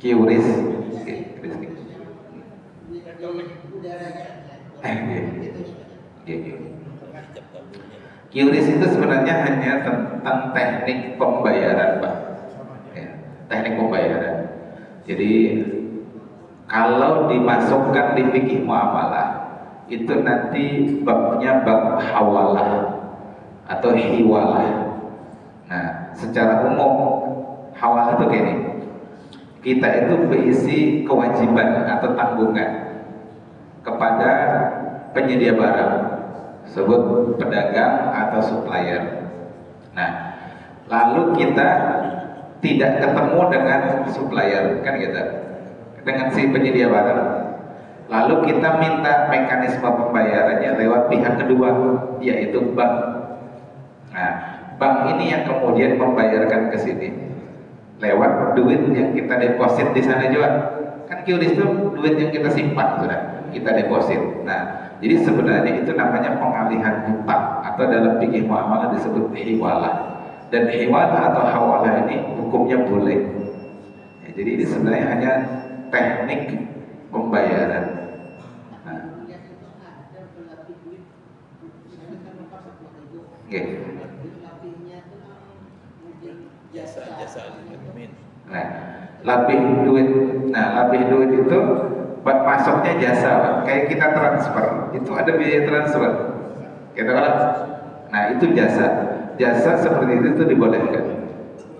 Kiuris. Oke, kris. Di udaranya. Kiuris itu sebenarnya hanya tentang teknik pembayaran Pak ya, teknik pembayaran. Jadi kalau dimasukkan di fikih muamalah itu nanti babnya bab hawalah atau hiwalah. Nah, secara umum hawalah itu gini, kita itu berisi kewajiban atau tanggungan kepada penyedia barang, sebut pedagang atau supplier. Nah, lalu kita tidak ketemu dengan supplier, kan gitu, dengan si penyedia barang. Lalu kita minta mekanisme pembayarannya lewat pihak kedua, yaitu bank. Nah, bank ini yang kemudian membayarkan ke sini lewat duit yang kita deposit di sana juga. Kan QRIS itu duit yang kita simpan sudah, kita deposit. Nah, jadi sebenarnya itu namanya pengalihan hutang atau dalam fikih muamalah disebut hiwalah. Dan hiwalah atau hawalah ini hukumnya boleh. Ya, jadi ini sebenarnya hanya teknik pembayaran. Nah, labih duit itu masuknya jasa, Pak. Kayak kita transfer, itu ada biaya transfer. Kita kan, nah itu jasa seperti itu dibolehkan.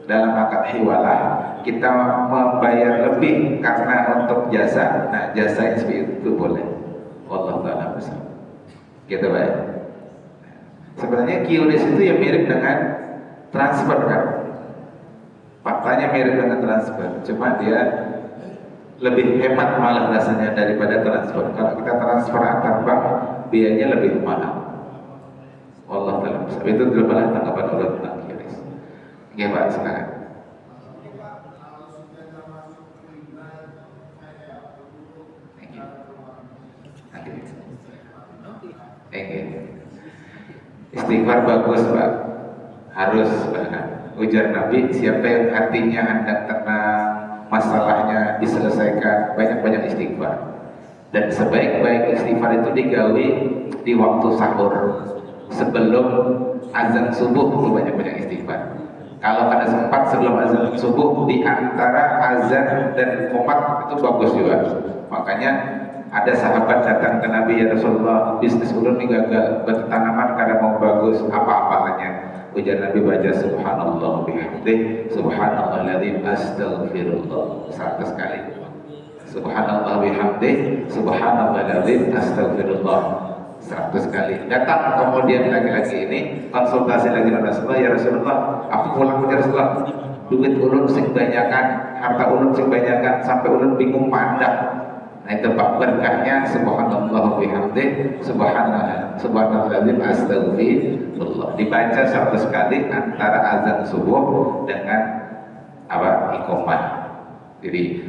Dalam akad hiwalah kita membayar lebih karena untuk jasa, nah jasa yang seperti itu boleh. Wallahu ta'ala bersama. Gitu Pak. Sebenarnya QRIS itu ya mirip dengan transfer kan. Faktanya mirip dengan transfer, cuma dia lebih hemat malah rasanya daripada transfer. Kalau kita transfer antar bank, biayanya lebih mahal. Allah dalam itu dulu malah tanggapan ulama tentang QRIS. Oke Pak, silakan. Istighfar bagus Pak, harus Pak. Ujar Nabi, siapa yang hatinya hendak tenang, masalahnya diselesaikan, banyak-banyak istighfar. Dan sebaik-baik istighfar itu digawi di waktu sahur, sebelum azan subuh itu banyak-banyak istighfar. Kalau ada sempat sebelum azan subuh, di antara azan dan qomat itu bagus juga. Makanya ada sahabat datang ke Nabi, ya Rasulullah, bisnis ulun ini gagal, bertanaman kada mau bagus, apa-apanya. Ujar Nabi baca subhanallah bihamdih, subhanallahadzim, astaghfirullah 100 kali. Subhanallah bihamdih, subhanallahadzim, astaghfirullah 100 kali. Datang kemudian laki-laki ini konsultasi lagi dengan Rasulullah, ya Rasulullah, aku pulang ke Rasulullah, duit ulun sing banyakan, harta ulun sing banyakan, sampai ulun bingung mandang. Nah itu Pak, berkahnya subhanallah bihamdih, subhanallahadzim, astaghfirullah dibaca 100 kali antara azan subuh dengan iqamah. Jadi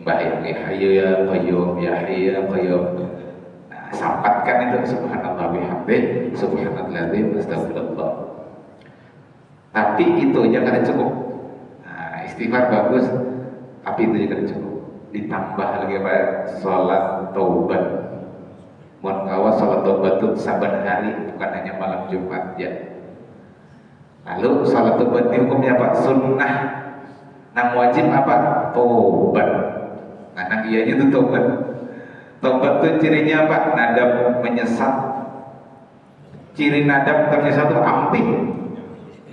Mbah yang hayyu ya qayyum, ya hayyu ya qayyum. Nah, sampatkan itu subhanallah bihamdih, subhanallahadzim, astaghfirullah. Tapi itu aja kada cukup. Nah, istighfar bagus, tapi itu juga cukup. Ditambah lagi Pak, sholat taubat. Mohon kawas sholat taubat itu saban hari, bukan hanya malam Jumat ya. Lalu sholat taubat ini hukumnya Pak, sunnah. Nang wajib apa? Taubat. Nah, nang iyanya itu taubat. Taubat itu cirinya apa? Nadab menyesat. Ciri nadab menyesat itu ampih.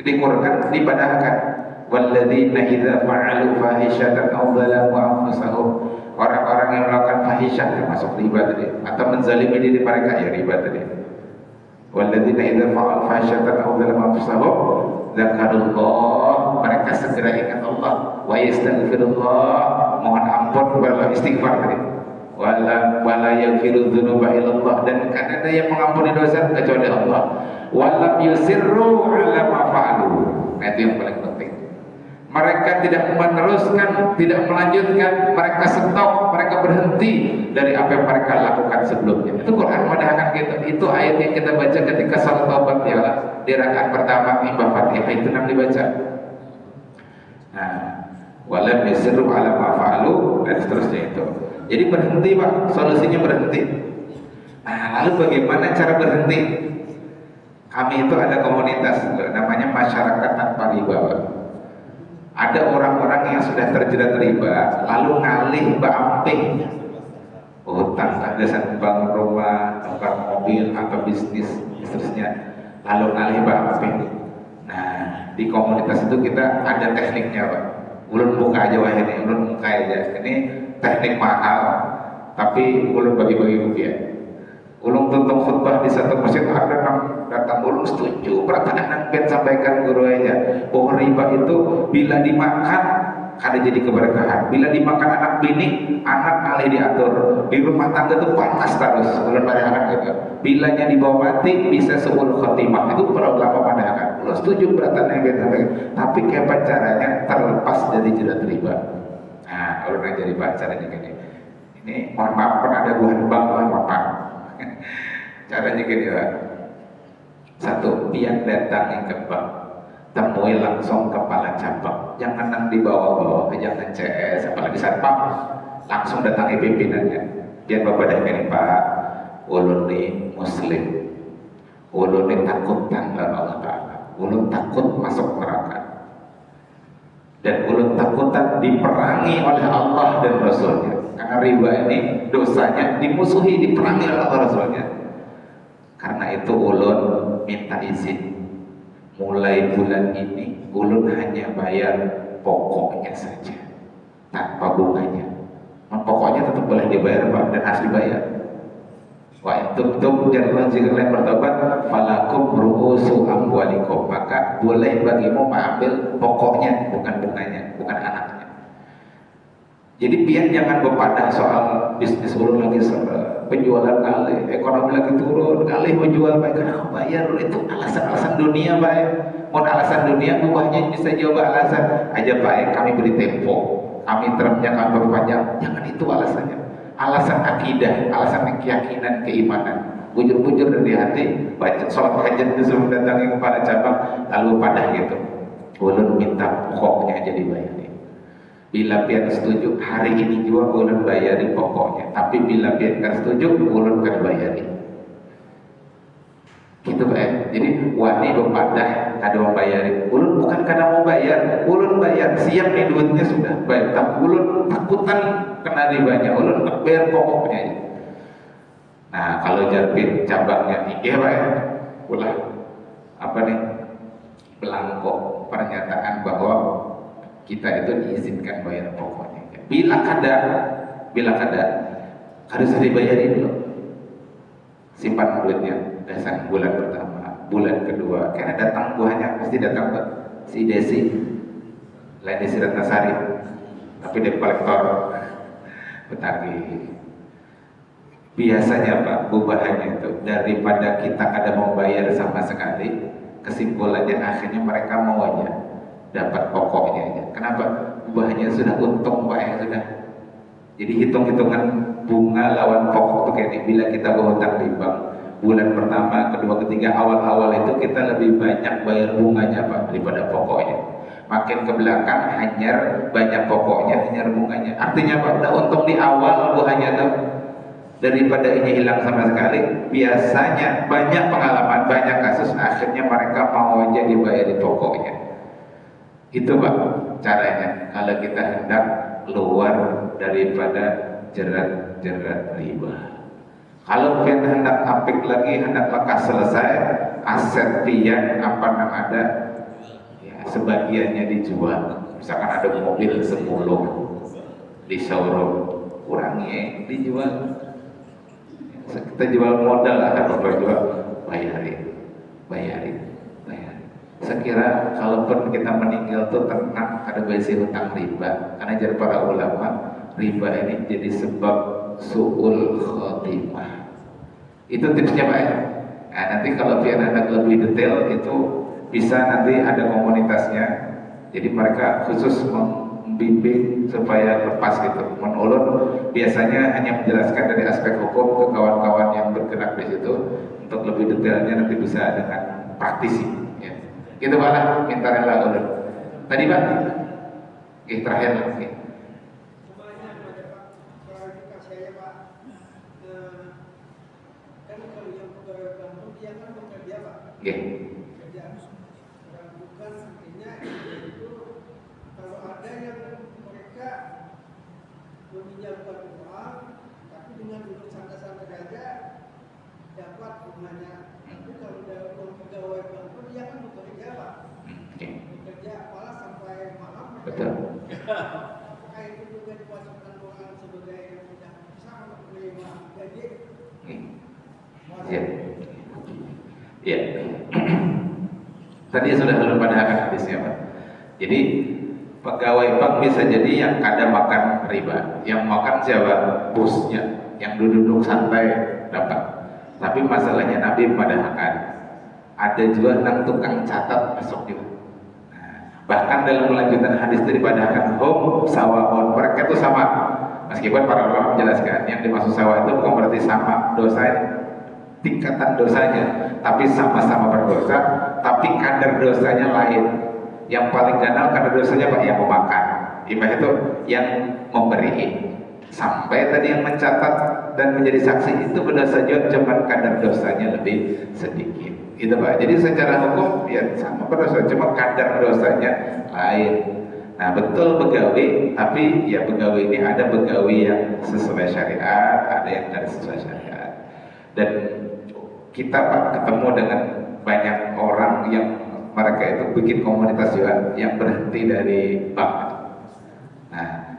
Dikurkan, dipadahkan. Walladzina idza fa'alu fahishatan aw dzalamu anfusahum, orang-orang yang melakukan fahisyah termasuk riba tadi atau menzalimi diri mereka, ya riba tadi. Walladzina idza fa'al fahsyatan aw dzalama anfusahum dzakarullah, mereka segera ingat Allah, wa yastaghfirullah, mohon ampun, istighfar tadi, wala yaghfiru dzunuba illallah, dan kan ada yang mengampuni dosa kecuali Allah, walam yusirru ala ma fa'alu. Nah, itu yang paling penting. Mereka tidak meneruskan, tidak melanjutkan, mereka stop, mereka berhenti dari apa yang mereka lakukan sebelumnya. Itu Quran mengatakan gitu. Itu ayat yang kita baca ketika salat taubat ya, di rakaat pertama imbah Fatihah itu nam dibaca. Nah, walam yusirru ala ma fa'alu, dan seterusnya itu. Jadi berhenti Pak, solusinya berhenti. Nah, lalu bagaimana cara berhenti? Kami itu ada komunitas namanya masyarakat tanpa riba Pak. Ada orang-orang yang sudah terjerat riba, lalu ngalih bamping hutang, ada bank rumah, tukar mobil atau bisnis, seterusnya, lalu ngalih bamping. Nah, di komunitas itu kita ada tekniknya Pak. Ulun buka aja wah ini, ulun buka aja. Ini teknik mahal, tapi ulun bagi-bagi rupiah. Ulun tuntung khutbah di satu masjid, ada datang ulun setuju pertanyaan yang sampaikan guru aja bahwa riba itu bila dimakan kada jadi keberkahan, bila dimakan anak bini, anak alih diatur, di rumah tangga itu panas terus. Ulun pada gitu, bilanya dibawa mati bisa seuluh khotimah, itu para ulama pada ulun setuju pertanyaan yang sampaikan, tapi kayak caranya terlepas dari jerat riba. Nah, ulun jadi caranya gini, ini mohon maaf pernah ada buah bank lah maaf. Caranya gini Pak. Satu, pian datang ke bank, temui langsung kepala cabang, jangan nang di bawah-bawah, jangan CS, apalagi satpam, langsung datangi pimpinannya. Biar bapak dah ini Pak, ulun ni muslim, ulun ni takut tanggal Allah Ta'ala, ulun takut masuk neraka, dan ulun takutan diperangi oleh Allah dan Rasulnya, karena riba ini dosanya dimusuhi, diperangi oleh Allah Rasulnya. Karena itu ulun minta izin, mulai bulan ini ulun hanya bayar pokoknya saja tanpa bunganya. Pokoknya tetap boleh dibayar Pak, dan harus dibayar. Wa intum jangan jika kalian bertobat falakum ru'usu amwalikum, maka boleh bagimu mengambil pokoknya, bukan bunganya, bukan anaknya. Jadi biar jangan berpadah soal bisnis ulun lagi penjualan kali, ekonomi lagi turun, kali mau jual baik karena kau bayar, itu alasan-alasan dunia baik. Mau alasan dunia, buahnya bisa coba alasan aja baik. Kami beri tempo, kami termnya kami berpanjang, jangan itu alasannya. Alasan akidah, alasan keyakinan, keimanan, bujur-bujur dari hati, baca sholat hajat disuruh datangi kepala cabang, lalu padah gitu. Ulun minta pokoknya aja dibayari. Bila pian setuju hari ini juga ulun bayari pokoknya, tapi bila pian kan setuju ulun kan bayari. Gitu Pak. Jadi wani berpadah kada mau bayari. Ulun bukan karena mau bayar, ulun bayar siap nih duitnya sudah bayar, tapi ulun takutan kena ribanya, ulun bayar pokoknya. Nah, kalau Jarbin cabangnya iya Pak ya, ulah apa nih belangko pernyataan bahwa kita itu diizinkan bayar pokoknya. Bila kada harus dibayarin dulu. Simpan duitnya dasar bulan pertama, bulan kedua, karena datang buahnya pasti datang ke si Desi, lain Desi Ratnasari, tapi dia kolektor betagi. Biasanya Pak, bubahannya itu daripada kita kada mau bayar sama sekali, kesimpulannya akhirnya mereka mau aja dapat pokoknya aja. Kenapa? Buahnya sudah untung Pak ya, sudah. Jadi hitung-hitungan bunga lawan pokok itu kayak ini. Bila kita berhutang di bank, bulan pertama, kedua, ketiga, awal-awal itu kita lebih banyak bayar bunganya Pak daripada pokoknya. Makin ke belakang hanyar banyak pokoknya, hanyar bunganya. Artinya Pak, udah untung di awal buahnya tuh, daripada ini hilang sama sekali. Biasanya banyak pengalaman, banyak kasus akhirnya mereka mau aja dibayar pokoknya. Itu Pak caranya kalau kita hendak keluar daripada jerat-jerat riba. Kalau kita hendak apik lagi, hendak lekas selesai, aset pian apa yang ada ya, sebagiannya dijual. Misalkan ada mobil 10 di showroom, kurangi dijual. Kita jual modal lah, kan bapak jual bayarin. bayarin. Sekira kalaupun kita meninggal tuh tenang ada besi hutang riba, karena jar para ulama riba ini jadi sebab su'ul khotimah. Itu tipsnya Pak ya. Nah, nanti kalau biar Anda lebih detail itu bisa nanti ada komunitasnya. Jadi mereka khusus membimbing supaya lepas gitu. Menulun biasanya hanya menjelaskan dari aspek hukum ke kawan-kawan yang bergerak di situ. Untuk lebih detailnya nanti bisa dengan praktisi. Ya. Gitu Pak lah, minta rela ulun. Tadi Pak, terakhir lagi. Bukan artinya itu kalau ada yang mereka meminjamkan uang tapi dengan duduk santai-santai saja dapat rumahnya. Tapi kalau dalam pegawai bank dia kan bekerja Pak, bekerja malah sampai malam. Betul. Apakah itu juga dimasukkan orang sebagai yang tidak bisa menerima gaji? Iya. Iya. Tadi sudah belum pada akan hadisnya Pak. Jadi pegawai bank bisa jadi yang kadang makan riba, yang makan siapa? Bosnya, yang duduk santai dapat. Tapi masalahnya Nabi memadahakan ada juga yang tukang catat masuk juga. Bahkan dalam melanjutkan hadis itu dipadahkan hum sawaon, mereka itu sama. Meskipun para ulama menjelaskan yang dimaksud sawa itu bukan berarti sama dosanya, tingkatan dosanya, tapi sama-sama berdosa, tapi kadar dosanya lain. Yang paling ganal kadar dosanya Pak yang memakan, ibadah itu yang memberi. Sampai tadi yang mencatat dan menjadi saksi itu berdosa juga, cuma kadar dosanya lebih sedikit. Itu Pak. Jadi secara hukum ya sama berdosa, cuma kadar dosanya lain. Nah betul pegawai, tapi ya pegawai ini ada pegawai yang sesuai syariat, ada yang tidak sesuai syariat. Dan kita Pak ketemu dengan banyak orang yang mereka itu bikin komunitas juga yang berhenti dari bank. Nah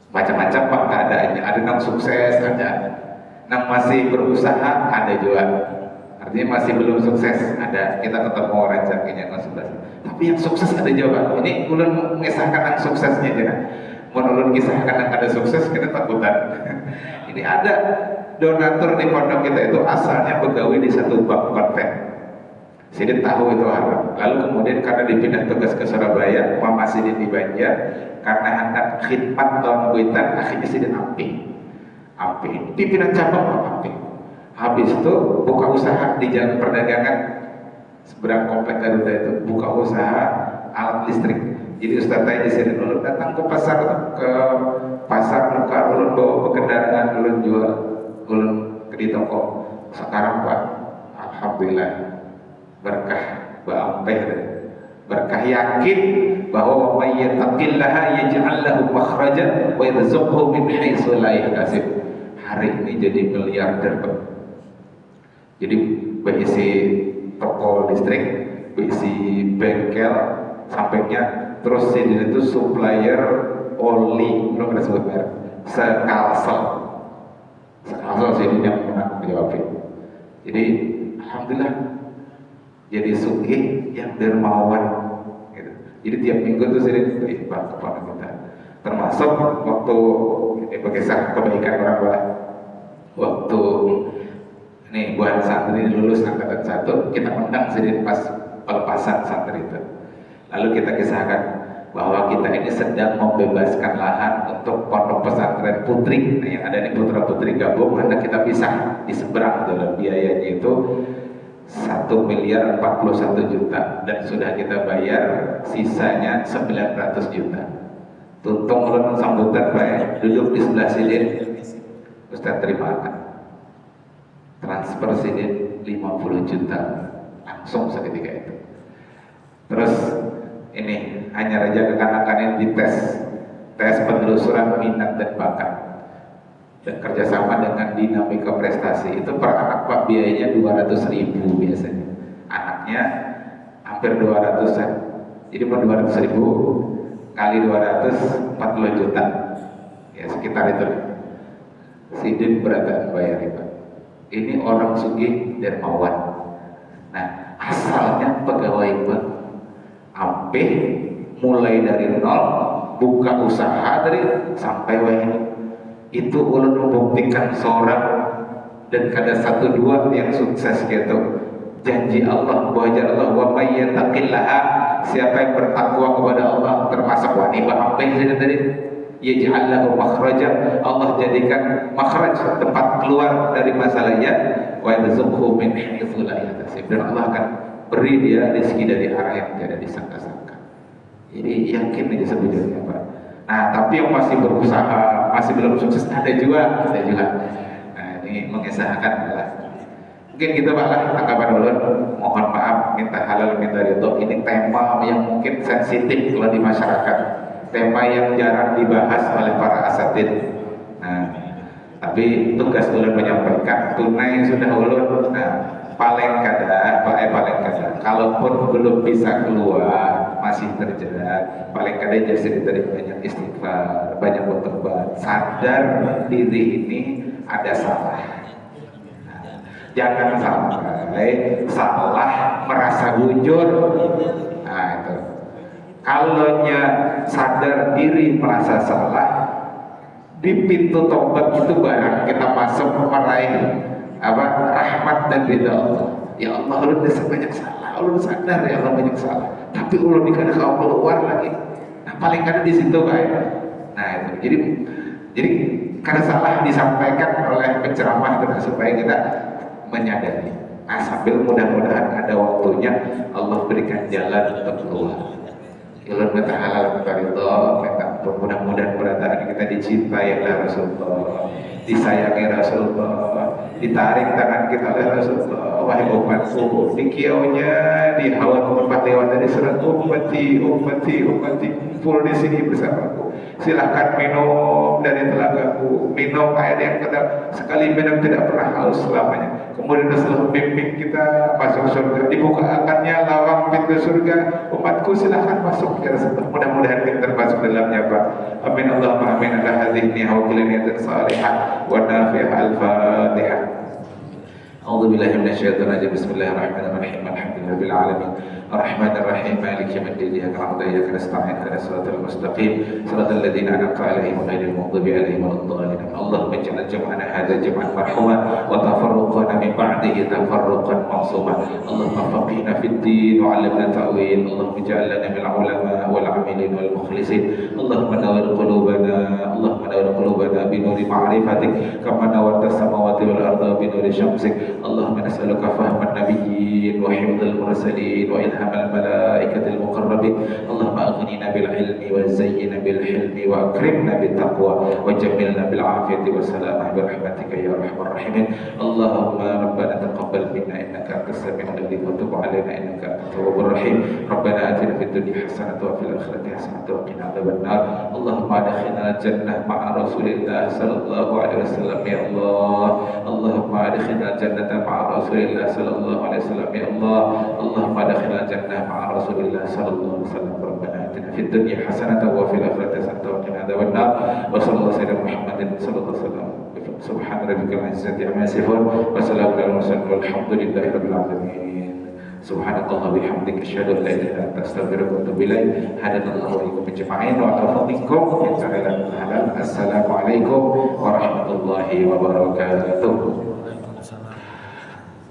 macam-macam Pak keadaannya, ada yang sukses, ada yang masih berusaha, ada juga. Artinya masih belum sukses, ada kita ketemu orang jadinya konsultasi. Tapi yang sukses ada juga. Ini ulun mengisahkan yang suksesnya aja. Menurun kisahkan yang ada sukses kita takutan. Ini ada donatur di pondok kita itu asalnya pegawai di satu bank konven. Sidin tahu itu haram. Lalu kemudian karena dipindah tugas ke Surabaya, Mama Sidin di Banjar, karena hendak khidmat tahun kuitan, akhirnya Sidin ampi. Dipindah cabang ampi. Habis itu buka usaha di jalan perdagangan seberang komplek Garuda itu, buka usaha alat listrik. Jadi Ustaz Tay di sini dulu datang ke pasar muka, ulun bawa kendaraan, ulun jual, ulun di toko. Sekarang Pak, alhamdulillah berkah baampeh, berkah yakin bahwa may yattaqillaha yaj'al lahu makhrajan wa yarzuqhu min haitsu la yahtasib. Hari ini jadi miliarder Pak. Jadi berisi toko listrik, berisi bengkel, sampingnya terus sini itu supplier oli, belum ada sebut merek, sekalsel sini yang pernah menjawab. Jadi alhamdulillah jadi sugih yang dermawan. Gitu. Jadi tiap minggu tuh sini beribadah kepada kita. Termasuk waktu ini berkisah kebaikan orang tua. Waktu ini buat santri lulus angkatan 1, kita undang sedikit pas pelepasan santri itu. Lalu kita kisahkan bahwa kita ini sedang membebaskan lahan untuk pondok pesantren putri. Nah, yang ada di putra putri gabung, hendak kita pisah di seberang dalam biayanya itu 1.041.000.000 dan sudah kita bayar sisanya 900 juta. Tuntung ulun sambutan Pak, duduk di sebelah sini, Ustaz terima kasih. Transfer sini 50 juta langsung seketika itu. Terus ini hanya raja kekanak-kanakan di tes penelusuran minat dan bakat dan kerjasama dengan dinamika prestasi. Itu per anak Pak biayanya 200.000 biasanya, anaknya hampir 200-an. Jadi per 200.000 kali 200 40 juta ya sekitar itu. Sidin beratan bayar itu. Ini orang sugih dermawan. Nah, ampih mulai dari nol, buka usaha dari sampai wae. Itu ulun membuktikan seorang dan kada satu dua yang sukses gitu. Janji Allah bahwa Allah wa may yattaqillaha, siapa yang bertakwa kepada Allah termasuk wanita ampih tadi, yaj'al lahu makhraja, Allah jadikan makhraj, tempat keluar dari masalahnya, wa yarzuqhu min haitsu la yahtasib, dan Allah akan beri dia rezeki dari arah yang tidak disangka-sangka. Jadi yakin aja sebetulnya Pak. Nah tapi yang masih berusaha, masih belum sukses ada juga. Nah ini mengisahkan adalah mungkin gitu Pak lah, tanggapan dulu. Mohon maaf, minta halal, minta ridho. Ini tema yang mungkin sensitif kalau di masyarakat, tema yang jarang dibahas oleh para asatid. Nah tapi tugas ulun menyampaikan, tunai sudah ulun. Nah paling kada, kalaupun belum bisa keluar, masih terjerat, paling kada jadi tadi banyak istighfar, banyak bertobat, sadar diri ini ada salah. Nah, jangan sampai salah merasa bujur. Nah itu, kalaunya sadar diri merasa salah, di pintu tobat itu barang kita masuk meraih rahmat dan ridha Allah. Ya Allah, ulun banyak salah, ulun sadar ya Allah banyak salah, tapi ulun dikada kau keluar lagi. Nah paling kada di situ kayak. Nah itu, jadi kada salah disampaikan oleh penceramah itu supaya kita menyadari. Nah sambil mudah-mudahan ada waktunya Allah berikan jalan untuk keluar. Ulun minta halal, minta ridho, minta mudah-mudahan berataan kita dicintai oleh Rasulullah, disayangi Rasulullah, ditarik tangan kita oleh Rasulullah. Wahai umatku, di kiaunya di hawa tempat lewat dari surat ummati full di sini bersamaku. Silahkan minum dari telagaku, minum air yang kedap, sekali minum tidak pernah haus selamanya. Kemudian Rasulullah bimbing kita masuk surga, dibukakannya lawang pintu surga. Umatku silahkan masuk ya Rasulullah. Mudah-mudahan kita termasuk dalamnya Pak. Amin Allahumma amin. Ala hadhihi wa kulli niyatin salihah wa nafi'ah. Al-Fatihah. A'udzu billahi minasyaitonir rajim. Bismillahirrahmanirrahim. Alhamdulillahirabbil alamin. Arrahmanir rahim. Maliki yaumiddin. Iyyaka na'budu wa iyyaka nasta'in. Ihdinas siratal mustaqim. Siratal ladzina an'amta 'alaihim ghairil maghdubi 'alaihim waladdallin. Allahumma ij'al jam'ana hadza jam'an marhuma wa tafarruqana min ba'dihi tafarruqan ma'suma. Allahumma faqihna fid din wa 'allimna ta'wil. Allahumma ij'al lana minal 'ulama wal 'amilin wal mukhlisin. Allahumma nawwir qulubana bi nuri ma'rifatik kama nawwarta as-samawati wal arda bi nuri syamsik. Allahumma nas'aluka fahman nabiyyin wa hifdzal mursalin wa ilhamal malaikatil muqarrabin. Allahumma aghnina bil ilmi wa zayyina bil hilmi wa akrimna bit taqwa wa jammilna bil afiyati wa salamah bi rahmatika ya arhamar rahimin. Allahumma rabbana taqabbal minna innaka antas samiul alim wa tub 'alaina innaka antat tawwabur rahim. Rabbana atina fid dunya hasanatan wa fil akhirati hasanatan wa qina adzabannar. Allahumma adkhilna jannah ma'a rasulillah sallallahu alaihi wasallam ya Allah. Allahumma adkhilna jannah ma'a rasulillah sallallahu alaihi wasallam ya Allah. Allahumma adkhilna jannah ma'a rasulillah sallallahu alaihi wasallam. Rabbana atina fid dunya hasanatan wa fil akhirati hasanatan wa qina adzabannar. Wa sallallahu alaihi Muhammadin sallallahu alaihi wasallam. Subhana rabbikal izzati amma yasifun wa salamun alal mursalin walhamdulillahi rabbil alamin. Subhanakallah bihamdika asyhadu an la ilaha illa anta astaghfiruka wa atubu ilaik. Hadanallahu wa iyyakum ajma'in wa tawfiqkum min halal. Assalamualaikum warahmatullahi wabarakatuh.